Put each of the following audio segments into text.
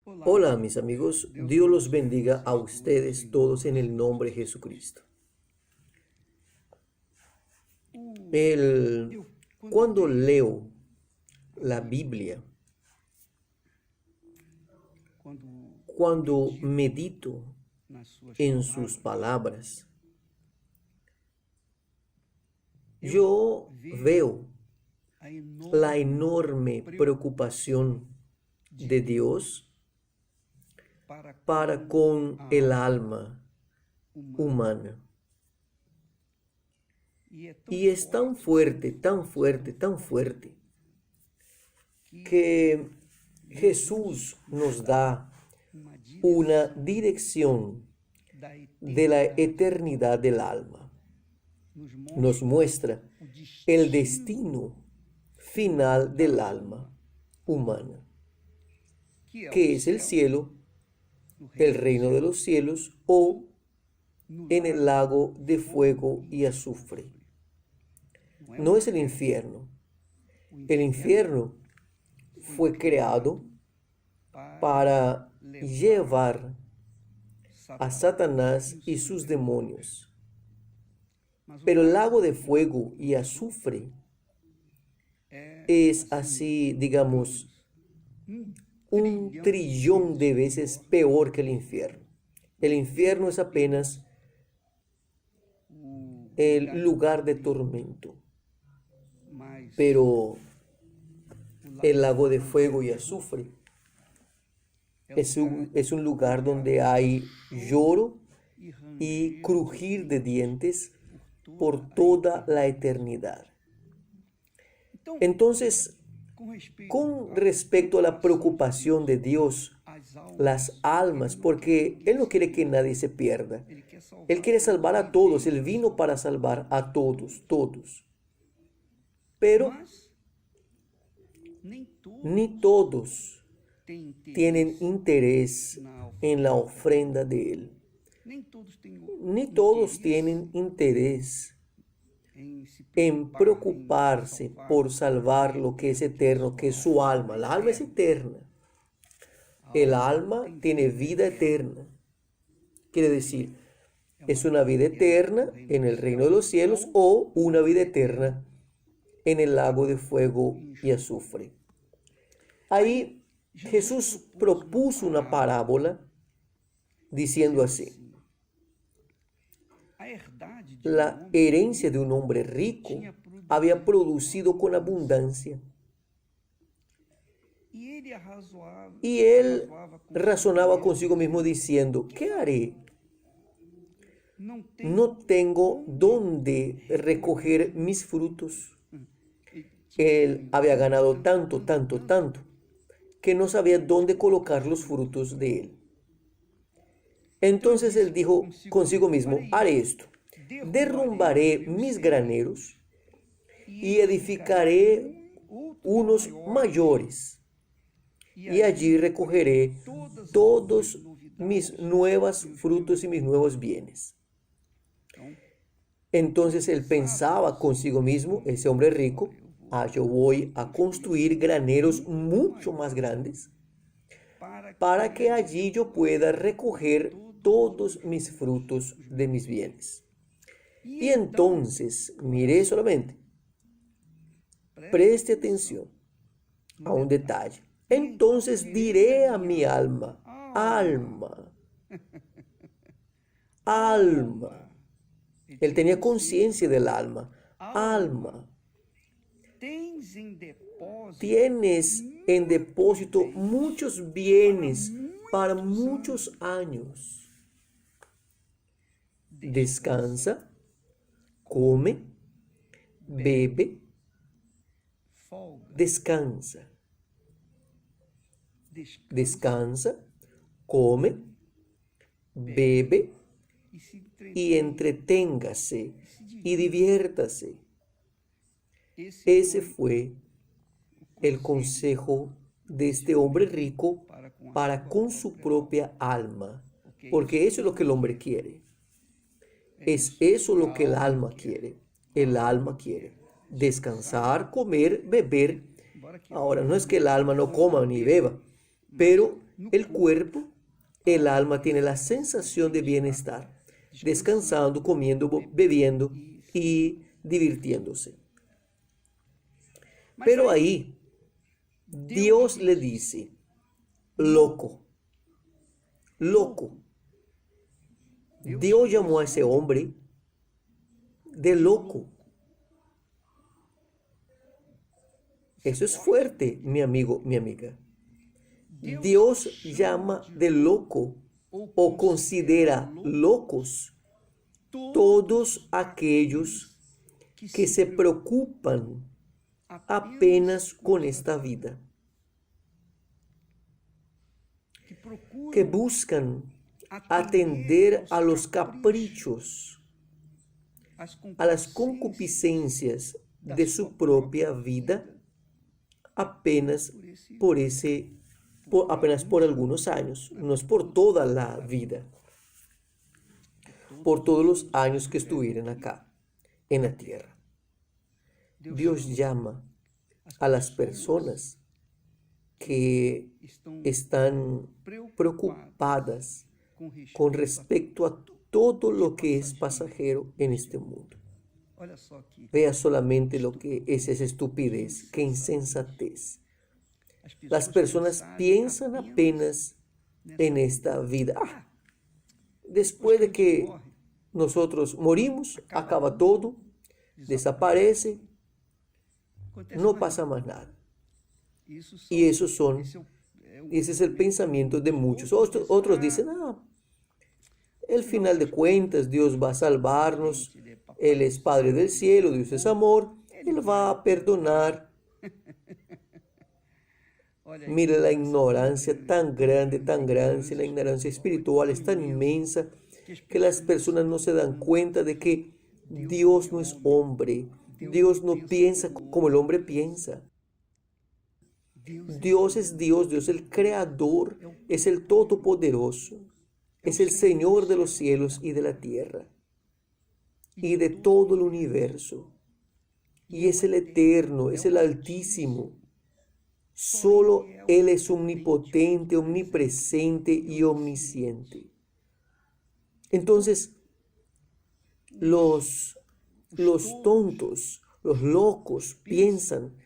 Hola mis amigos, Dios los bendiga a ustedes todos en el nombre de Jesucristo. Cuando leo la Biblia, cuando medito en sus palabras, yo veo la enorme preocupación de Dios para con el alma humana. Y es tan fuerte, tan fuerte, tan fuerte, que Jesús nos da una dirección de la eternidad del alma. Nos muestra el destino final del alma humana, que es el cielo, el reino de los cielos o en el lago de fuego y azufre. No es el infierno. El infierno fue creado para llevar a Satanás y sus demonios. Pero el lago de fuego y azufre es así, digamos, 1.000.000.000 de veces peor que el infierno. El infierno es apenas el lugar de tormento, pero el lago de fuego y azufre es un lugar donde hay lloro y crujir de dientes por toda la eternidad. Entonces, con respecto a la preocupación de Dios, las almas, porque Él no quiere que nadie se pierda. Él quiere salvar a todos. Él vino para salvar a todos, todos. Pero ni todos tienen interés en la ofrenda de Él. Ni todos tienen interés en preocuparse por salvar lo que es eterno, que es su alma. La alma es eterna. El alma tiene vida eterna. Quiere decir, es una vida eterna en el reino de los cielos o una vida eterna en el lago de fuego y azufre. Ahí Jesús propuso una parábola diciendo así: la herencia de un hombre rico había producido con abundancia. Y él razonaba consigo mismo diciendo: ¿qué haré? No tengo dónde recoger mis frutos. Él había ganado tanto, tanto, tanto, que no sabía dónde colocar los frutos de él. Entonces él dijo consigo mismo: haré esto. Derrumbaré mis graneros y edificaré unos mayores. Y allí recogeré todos mis nuevos frutos y mis nuevos bienes. Entonces él pensaba consigo mismo, ese hombre rico: yo voy a construir graneros mucho más grandes para que allí yo pueda recoger todos mis frutos de mis bienes. Y entonces, mire solamente, preste atención a un detalle. Entonces diré a mi alma: alma, alma. Él tenía conciencia del alma. Alma, tienes en depósito muchos bienes para muchos años. Descansa, come, bebe, descansa. Descansa, come, bebe y entreténgase y diviértase. Ese fue el consejo de este hombre rico para con su propia alma, porque eso es lo que el hombre quiere. Es eso lo que el alma quiere. El alma quiere descansar, comer, beber. Ahora, no es que el alma no coma ni beba, pero el cuerpo, el alma tiene la sensación de bienestar, descansando, comiendo, bebiendo y divirtiéndose. Pero ahí Dios le dice, loco, loco. Dios llamó a ese hombre de loco. Eso es fuerte, mi amigo, mi amiga. Dios llama de loco o considera locos todos aquellos que se preocupan apenas con esta vida, que buscan atender a los caprichos, a las concupiscencias de su propia vida, apenas por algunos años, no es por toda la vida, por todos los años que estuvieran acá en la tierra. Dios llama a las personas que están preocupadas con respecto a todo lo que es pasajero en este mundo. Vea solamente lo que es esa estupidez, qué insensatez. Las personas piensan apenas en esta vida. Después de que nosotros morimos, acaba todo, desaparece, no pasa más nada. Y ese es el pensamiento de muchos. Otros dicen, el final de cuentas, Dios va a salvarnos, Él es Padre del cielo, Dios es amor, Él va a perdonar. Mira la ignorancia tan grande, la ignorancia espiritual es tan inmensa que las personas no se dan cuenta de que Dios no es hombre, Dios no piensa como el hombre piensa. Dios es Dios, Dios es el creador, es el todopoderoso, es el Señor de los cielos y de la tierra y de todo el universo. Y es el eterno, es el altísimo. Solo Él es omnipotente, omnipresente y omnisciente. Entonces, los tontos, los locos piensan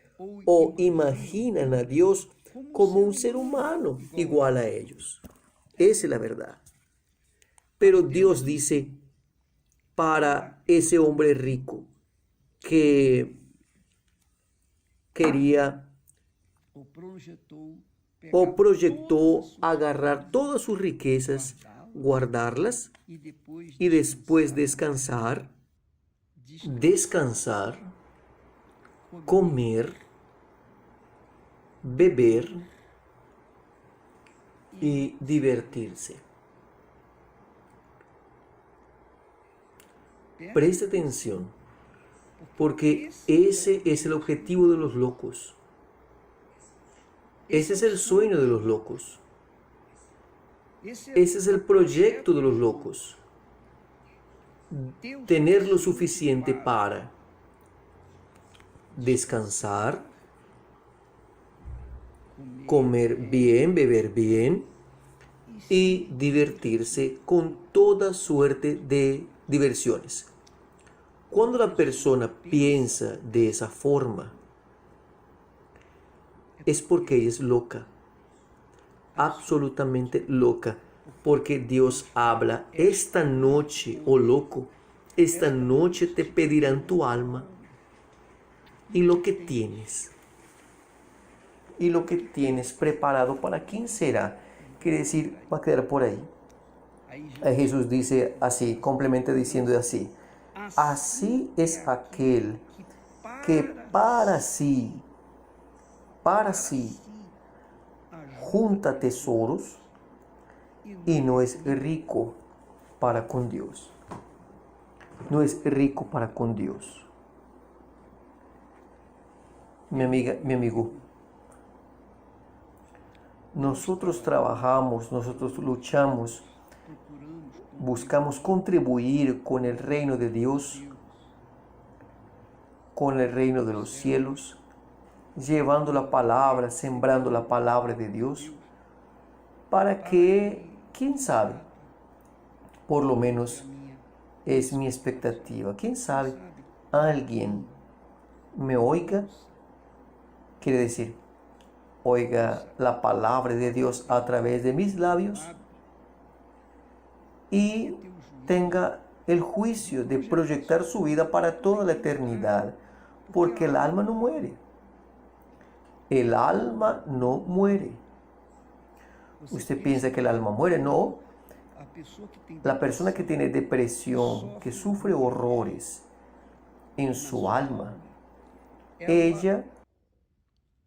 o imaginan a Dios como un ser humano igual a ellos. Esa es la verdad. Pero Dios dice para ese hombre rico que quería o proyectó agarrar todas sus riquezas, guardarlas y después descansar, comer, beber y divertirse. Preste atención, porque ese es el objetivo de los locos. Ese es el sueño de los locos. Ese es el proyecto de los locos. Tener lo suficiente para descansar, comer bien, beber bien y divertirse con toda suerte de diversiones. Cuando la persona piensa de esa forma, es porque ella es loca, absolutamente loca, porque Dios habla esta noche, oh loco, esta noche te pedirán tu alma y lo que tienes preparado para quién será, quiere decir, va a quedar por ahí. Jesús dice así, complementa diciendo así: así es aquel que para sí junta tesoros y no es rico para con Dios. No es rico para con Dios. Mi amiga, mi amigo, nosotros trabajamos, nosotros luchamos, buscamos contribuir con el reino de Dios, con el reino de los cielos, llevando la palabra, sembrando la palabra de Dios. para que, quién sabe, por lo menos es mi expectativa, quién sabe, alguien me oiga, quiere decir, oiga la palabra de Dios a través de mis labios y tenga el juicio de proyectar su vida para toda la eternidad, porque el alma no muere. El alma no muere. Usted piensa que el alma muere, no. La persona que tiene depresión, que sufre horrores en su alma, ella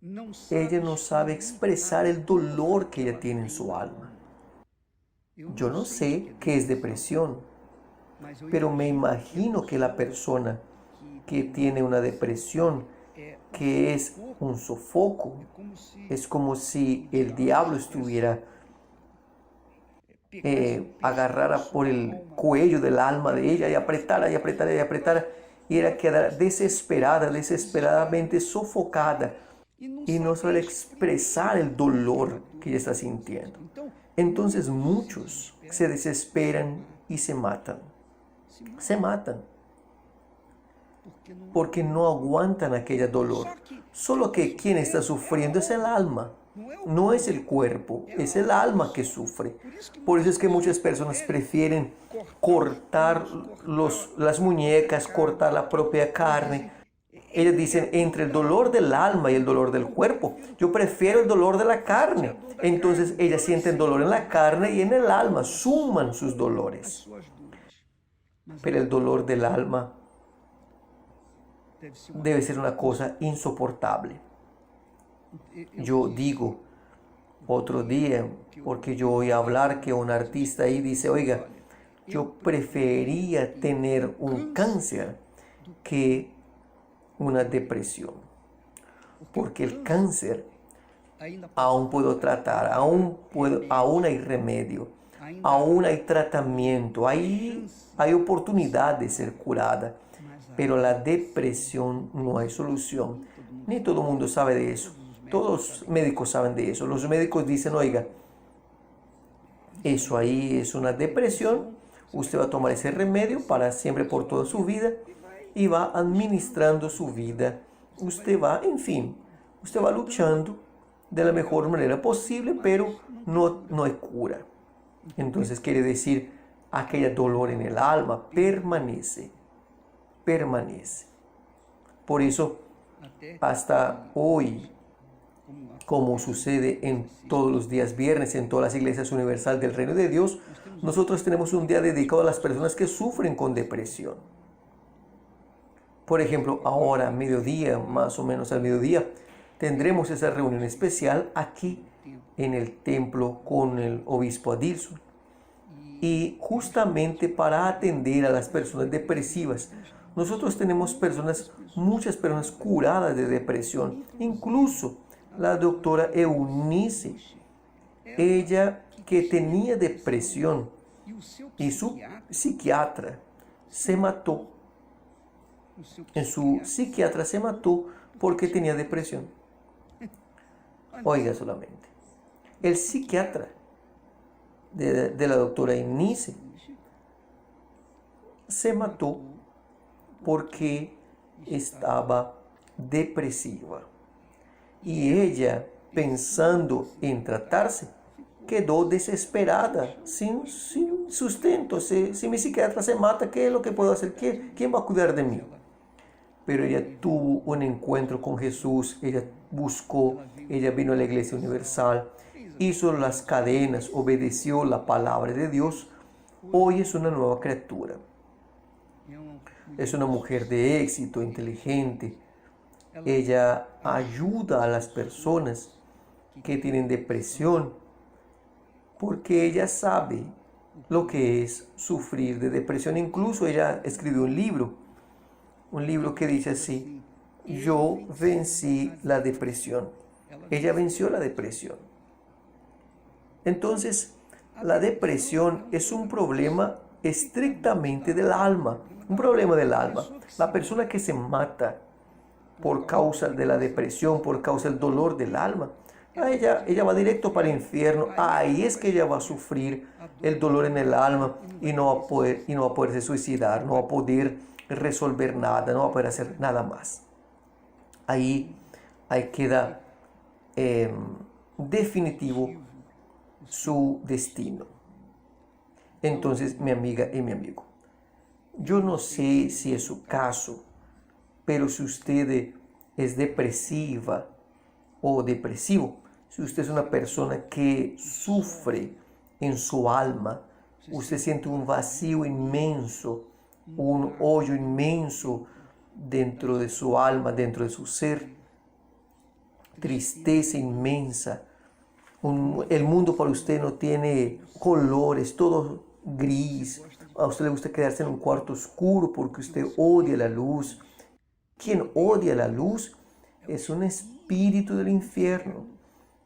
no sabe expresar el dolor que ella tiene en su alma. Yo no sé qué es depresión, pero me imagino que la persona que tiene una depresión, que es un sofoco, es como si el diablo estuviera agarrara por el cuello del alma de ella y apretara y apretara y apretara, y era quedar desesperada, desesperadamente sofocada, y no sabe expresar el dolor que ella está sintiendo. Entonces muchos se desesperan y se matan. Se matan porque no aguantan aquel dolor. Solo que quien está sufriendo es el alma, no es el cuerpo, es el alma que sufre. Por eso es que muchas personas prefieren cortar las muñecas, cortar la propia carne. Ellas dicen, entre el dolor del alma y el dolor del cuerpo, yo prefiero el dolor de la carne. Entonces ellas sienten dolor en la carne y en el alma, suman sus dolores. Pero el dolor del alma debe ser una cosa insoportable. Yo digo otro día, porque yo oí hablar que un artista ahí dice, oiga, yo prefería tener un cáncer que una depresión, porque el cáncer aún puedo tratar, aún hay remedio, aún hay tratamiento, hay oportunidad de ser curada, pero la depresión no hay solución. Ni todo el mundo sabe de eso. Todos los médicos saben de eso. Los médicos dicen, oiga, eso ahí es una depresión, usted va a tomar ese remedio para siempre por toda su vida y va administrando su vida. Usted va, en fin, usted va luchando de la mejor manera posible, pero no hay cura. Entonces quiere decir, aquel dolor en el alma permanece. Por eso, hasta hoy, como sucede en todos los días viernes en todas las iglesias universales del Reino de Dios, nosotros tenemos un día dedicado a las personas que sufren con depresión. Por ejemplo, ahora, mediodía, más o menos al mediodía, tendremos esa reunión especial aquí en el templo con el obispo Adilson. Y justamente para atender a las personas depresivas, nosotros tenemos muchas personas curadas de depresión, incluso la doctora Eunice, ella que tenía depresión y su psiquiatra se mató. Su psiquiatra se mató porque tenía depresión. Oiga solamente, el psiquiatra de la doctora Eunice se mató porque estaba depresiva. Y ella, pensando en tratarse, quedó desesperada, sin sustento. Si mi psiquiatra se mata, ¿qué es lo que puedo hacer? ¿Quién va a cuidar de mí? Pero ella tuvo un encuentro con Jesús, ella buscó, ella vino a la Iglesia Universal, hizo las cadenas, obedeció la palabra de Dios. Hoy es una nueva criatura. Es una mujer de éxito, inteligente. Ella ayuda a las personas que tienen depresión porque ella sabe lo que es sufrir de depresión. Incluso ella escribió un libro que dice así, yo vencí la depresión. Ella venció la depresión. Entonces, la depresión es un problema estrictamente del alma, un problema del alma. La persona que se mata por causa de la depresión, por causa del dolor del alma, ella va directo para el infierno. Ahí es que ella va a sufrir el dolor en el alma y no va a poder se suicidar, no va a poder resolver nada, no va a poder hacer nada más. Ahí queda definitivo su destino. Entonces, mi amiga y mi amigo, yo no sé si es su caso, pero si usted es depresiva o depresivo, si usted es una persona que sufre en su alma, usted siente un vacío inmenso, un hoyo inmenso dentro de su alma, dentro de su ser, tristeza inmensa. El mundo para usted no tiene colores, todo gris. A usted le gusta quedarse en un cuarto oscuro porque usted odia la luz. Quien odia la luz es un espíritu del infierno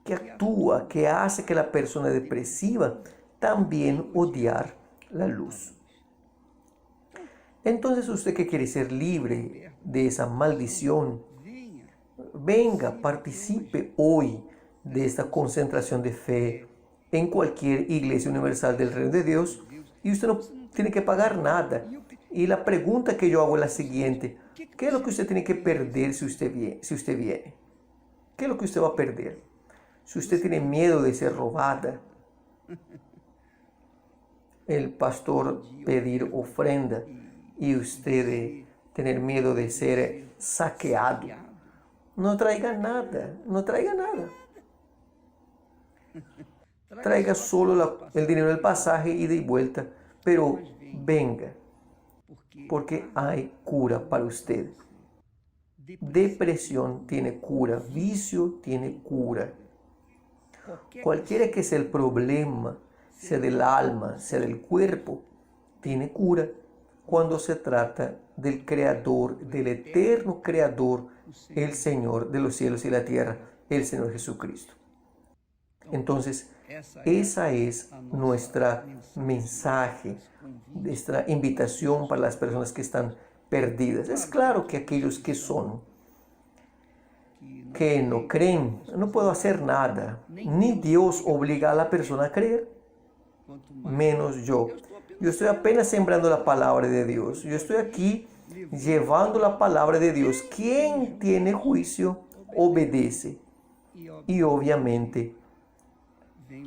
que actúa, que hace que la persona depresiva también odiar la luz. Entonces, usted que quiere ser libre de esa maldición, venga, participe hoy de esta concentración de fe en cualquier iglesia universal del Reino de Dios y usted no tiene que pagar nada. Y la pregunta que yo hago es la siguiente: ¿qué es lo que usted tiene que perder si usted viene? ¿Qué es lo que usted va a perder? Si usted tiene miedo de ser robada, el pastor pedir ofrenda y usted tener miedo de ser saqueado, no traiga nada, no traiga nada. Traiga solo el dinero del pasaje ida y vuelta, pero venga, porque hay cura para usted. Depresión tiene cura, vicio tiene cura. Cualquiera que sea el problema, sea del alma, sea del cuerpo, tiene cura cuando se trata del Creador, del eterno Creador, el Señor de los cielos y la tierra, el Señor Jesucristo. Entonces, esa es nuestra mensaje, nuestra invitación para las personas que están perdidas. Es claro que aquellos que no creen, no puedo hacer nada. Ni Dios obliga a la persona a creer, menos yo. Yo estoy apenas sembrando la palabra de Dios. Yo estoy aquí llevando la palabra de Dios. Quien tiene juicio, obedece. Y obviamente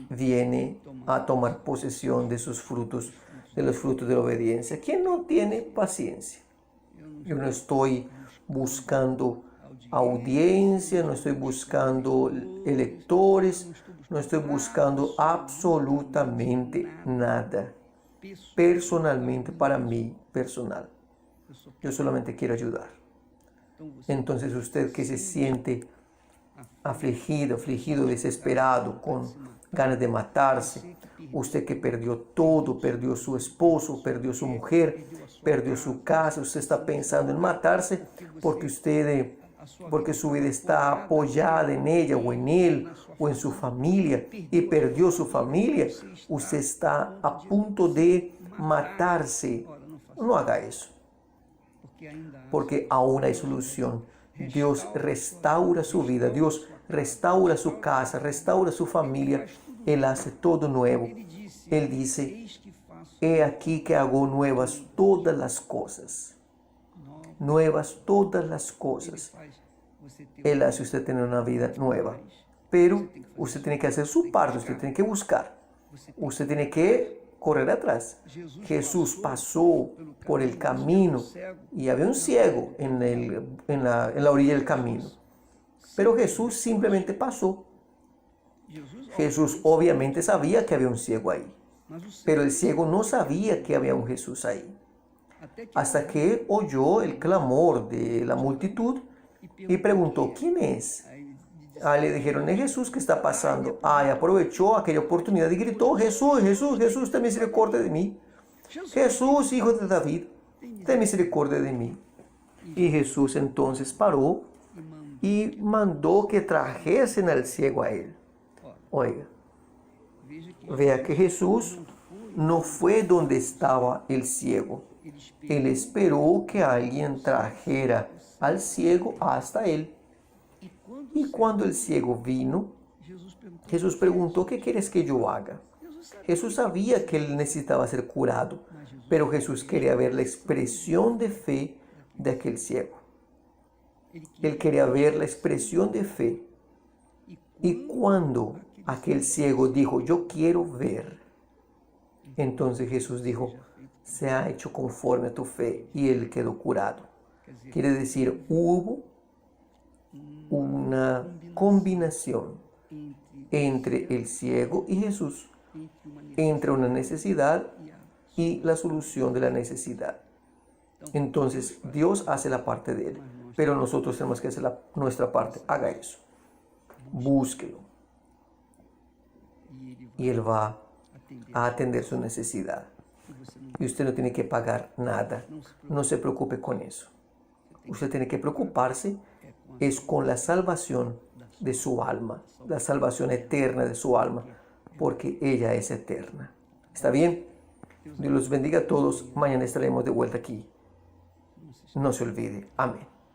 viene a tomar posesión de sus frutos, de los frutos de la obediencia. ¿Quién no tiene paciencia? Yo no estoy buscando audiencia, no estoy buscando electores, no estoy buscando absolutamente nada. Personalmente, para mí, personal. Yo solamente quiero ayudar. Entonces, usted que se siente afligido, desesperado, con ganas de matarse, usted que perdió todo, perdió su esposo, perdió su mujer, perdió su casa, usted está pensando en matarse porque su vida está apoyada en ella o en él o en su familia y perdió su familia, usted está a punto de matarse. No haga eso, porque aún hay solución. Dios restaura su vida, Dios restaura su casa, restaura su familia. Él hace todo nuevo. Él dice: he aquí que hago nuevas todas las cosas. Nuevas todas las cosas. Él hace usted tener una vida nueva. Pero usted tiene que hacer su parte, usted tiene que buscar. Usted tiene que correr atrás. Jesús pasó por el camino y había un ciego en la orilla del camino. Pero Jesús simplemente pasó. Jesús obviamente sabía que había un ciego ahí, pero el ciego no sabía que había un Jesús ahí. Hasta que oyó el clamor de la multitud y preguntó: ¿quién es? Le dijeron: es Jesús que está pasando. Y aprovechó aquella oportunidad y gritó: Jesús, Jesús, Jesús, ten misericordia de mí. Jesús, hijo de David, ten misericordia de mí. Y Jesús entonces paró y mandó que trajesen al ciego a él. Oiga, vea que Jesús no fue donde estaba el ciego. Él esperó que alguien trajera al ciego hasta él. Y cuando el ciego vino, Jesús preguntó, ¿qué quieres que yo haga? Jesús sabía que él necesitaba ser curado, pero Jesús quería ver la expresión de fe de aquel ciego. Él quería ver la expresión de fe. Y cuando aquel ciego dijo, yo quiero ver, entonces Jesús dijo, se ha hecho conforme a tu fe, y él quedó curado. Quiere decir, hubo una combinación entre el ciego y Jesús, entre una necesidad y la solución de la necesidad. Entonces Dios hace la parte de él, pero nosotros tenemos que hacer nuestra parte. Haga eso, búsquelo, y él va a atender su necesidad. Y usted no tiene que pagar nada. No se preocupe con eso. Usted tiene que preocuparse es con la salvación de su alma, la salvación eterna de su alma, porque ella es eterna. ¿Está bien? Dios los bendiga a todos. Mañana estaremos de vuelta aquí. No se olvide. Amén.